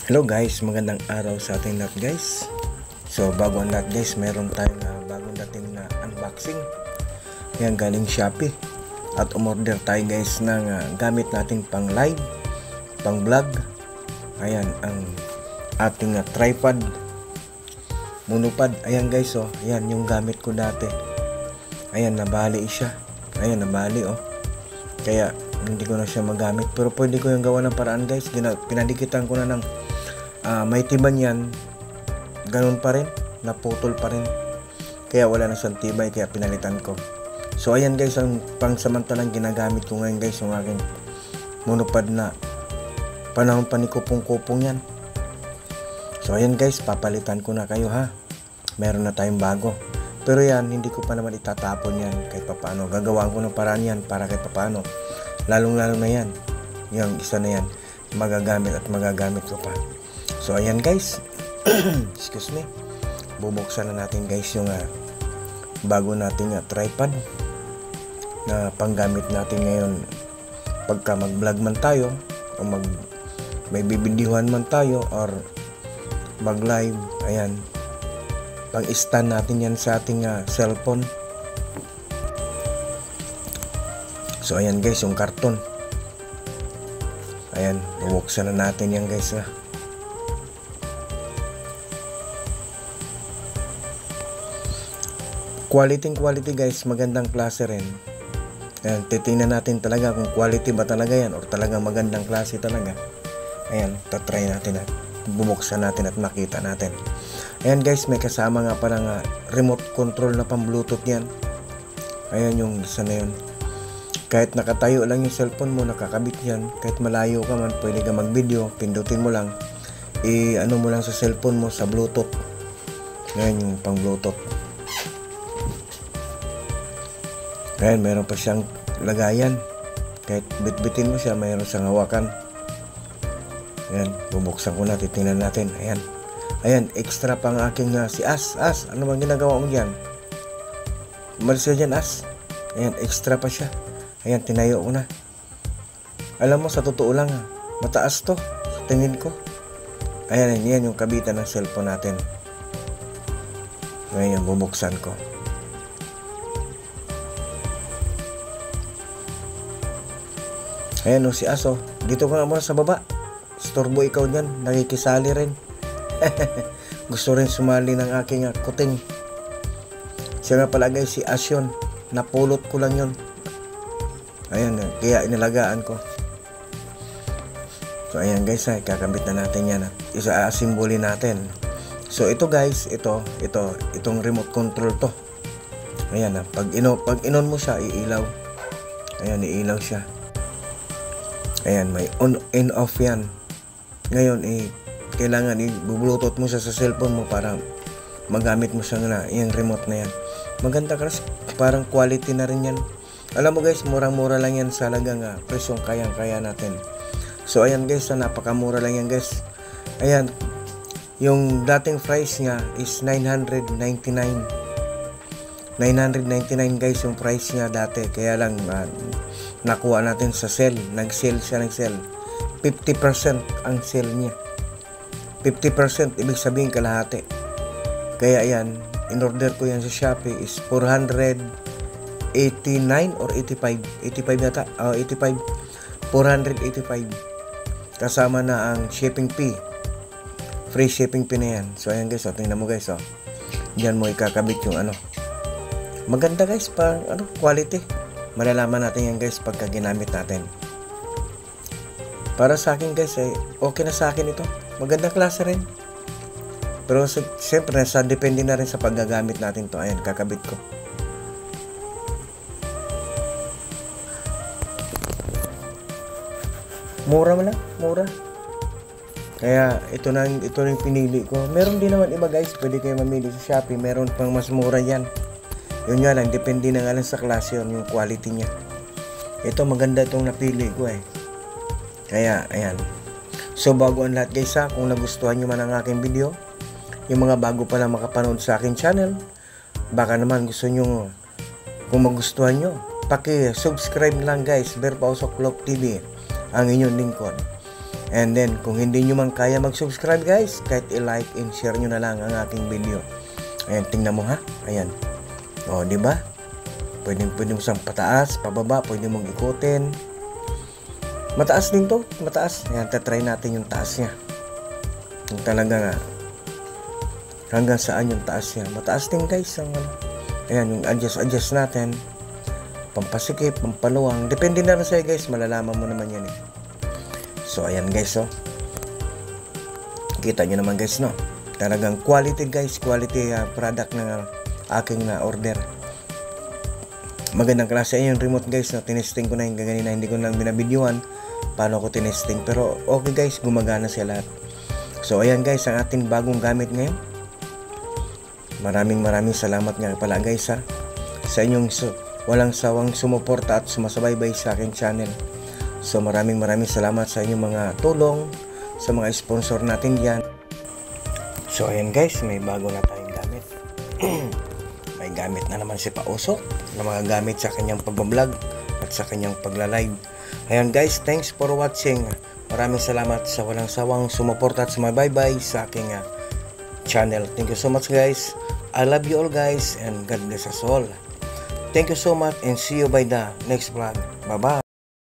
Hello guys, magandang araw sa ating lahat guys. So bago ang lahat guys, meron tayong bagong dating na unboxing. Yan galing Shopee. At umorder tayo guys ng gamit natin pang live, pang vlog. Ayan ang ating tripod, monopod. Ayan guys, oh, ayan yung gamit ko dati. Ayan, nabali siya. Ayan, nabali oh. Kaya hindi ko na siya magamit. Pero pwede ko yung gawa ng paraan guys. Pinadikitan ko na ng may tiban yan, ganun pa rin, naputol pa rin, kaya wala na siyang tibay, kaya pinalitan ko. So ayan guys, ang pangsamantalang ginagamit ko ngayon guys, yung aking monopod na panahon pa ni kupong-kupong yan. So ayan guys, papalitan ko na kayo ha, meron na tayong bago. Pero yan, hindi ko pa naman itatapon yan kahit papaano, gagawin ko ng paraan yan para kahit papaano, lalong lalo na yan, yung isa na yan, magagamit at magagamit ko pa. So ayan guys, excuse me, bubuksan na natin guys yung bago nating tripod na panggamit natin ngayon pagka mag vlog man tayo o may bibidyohan man tayo or mag live. Ayan, pang stand natin yan sa ating cellphone. So ayan guys, yung karton, ayan, bubuksan na natin yan guys ha. Quality guys, magandang klase rin. Ayan, titingnan natin talaga kung quality ba talaga yan or talagang magandang klase talaga. Ayan, tatry natin at bubuksan natin at makita natin. Ayan guys, may kasama nga parang remote control na pang bluetooth yan. Ayan yung isa na yun. Kahit nakatayo lang yung cellphone mo, nakakabit yan. Kahit malayo ka man, pwede ka mag video, pindutin mo lang, ano mo lang sa cellphone mo sa bluetooth. Ayan yung pang bluetooth. Ayan, meron pa siyang lagayan. Kahit bitbitin mo siya, mayroon siyang hawakan. Ayan, bubuksan ko na, titingnan natin. Ayan, ayan, extra pang aking si As. Ano bang ginagawa mo dyan? Umalis ka dyan, As. Ayan, extra pa siya. Ayan, tinayo ko na. Alam mo, sa totoo lang mataas to, sa tingin ko. Ayan, yan yung kabitan ng cellphone natin. Ayan, bubuksan ko. Ayan o, si Aso, dito ka nga muna sa baba. Storbo ikaw dyan, nakikisali rin. Gusto rin sumali ng aking kuting. Siya nga pala guys, si Asyon, napulot ko lang yun. Ayan, kaya inilagaan ko. So ayan guys, kakabit na natin yan. Isa-asimboli natin. So ito guys, itong remote control to. Ayan, pag inon mo siya, iilaw. Ayan, iilaw siya. Ayan, may on and off yan. Ngayon, kailangan i-bluetooth mo siya sa cellphone mo para magamit mo siya na yung remote na yan. Maganda kasi, parang quality na rin yan. Alam mo guys, murang-mura lang yan sa halagang presyong kayang-kaya natin. So ayan guys, napakamura lang yan guys. Ayan, yung dating price niya is 999 guys yung price niya dati. Kaya lang nakuha natin sa sale, nag-sale siya, 50% ang sale niya. 50%, ibig sabihin kalahati. Kaya yan, in order ko yan sa Shopee is 489 or 85 yata, 85, 485 kasama na ang shipping fee, free shipping fee na yan. So ayan guys, tingnan mo guys, diyan mo ikakabit yung maganda guys, pang quality. Malalaman natin yan guys pagka ginamit natin. Para sa akin guys, okay na sa akin ito. Magandang klase rin. Pero siyempre, depende na rin sa paggagamit natin to. Ayan, kakabit ko. Mura mo lang, mura. Kaya ito na yung pinili ko. Meron din naman iba guys, pwede kayo mamili sa Shopee. Meron pang mas mura yan. Yun nga lang, depende na nga lang sa klase yun, yung quality niya. Ito, maganda itong napili ko Kaya, ayan. So, bago ang lahat guys kung nagustuhan nyo man ang aking video, yung mga bago pa lang makapanood sa aking channel, baka naman gusto nyo, kung magustuhan nyo, paki-subscribe lang guys, Bear Pausok Vlog TV, ang inyong lingkod. And then kung hindi nyo man kaya mag-subscribe guys, kahit i-like and share nyo na lang ang ating video. Ayan, tingnan mo ha. Ayan. O, di ba? Pwede mo siyang pataas, pababa, pwede mong ikutin. Mataas din to, mataas. Ayan, tatry natin yung taas niya. Yung talaga nga, hanggang saan yung taas niya. Mataas din guys. Ayan, yung adjust natin. Pampasikip, pampaluwang. Depende na rin sa'yo guys, malalaman mo naman yan eh. So, ayan guys, oh. Kita nyo naman guys, no? Talagang quality guys, quality product na aking order. Magandang klase yung remote guys, no? Tinesting ko na yung ganina, hindi ko lang binabidyuhan paano ko tinesting, pero okay guys, gumagana siya lahat. So ayan guys, ang ating bagong gamit ngayon. Maraming salamat nga pala guys ha, sa inyong walang sawang sumuporta at sumasabaybay sa aking channel. So maraming salamat sa inyong mga tulong, sa mga sponsor natin dyan. So ayan guys, may bago na tayong gamit. May gamit na naman si Pausok na mga gamit sa kanyang pagbablog at sa kanyang pagla-live. Ayan guys, thanks for watching. Maraming salamat sa walang sawang sumuporta at sumabaybay sa aking channel. Thank you so much guys. I love you all guys and God bless us all. Thank you so much and see you by the next vlog. Bye bye.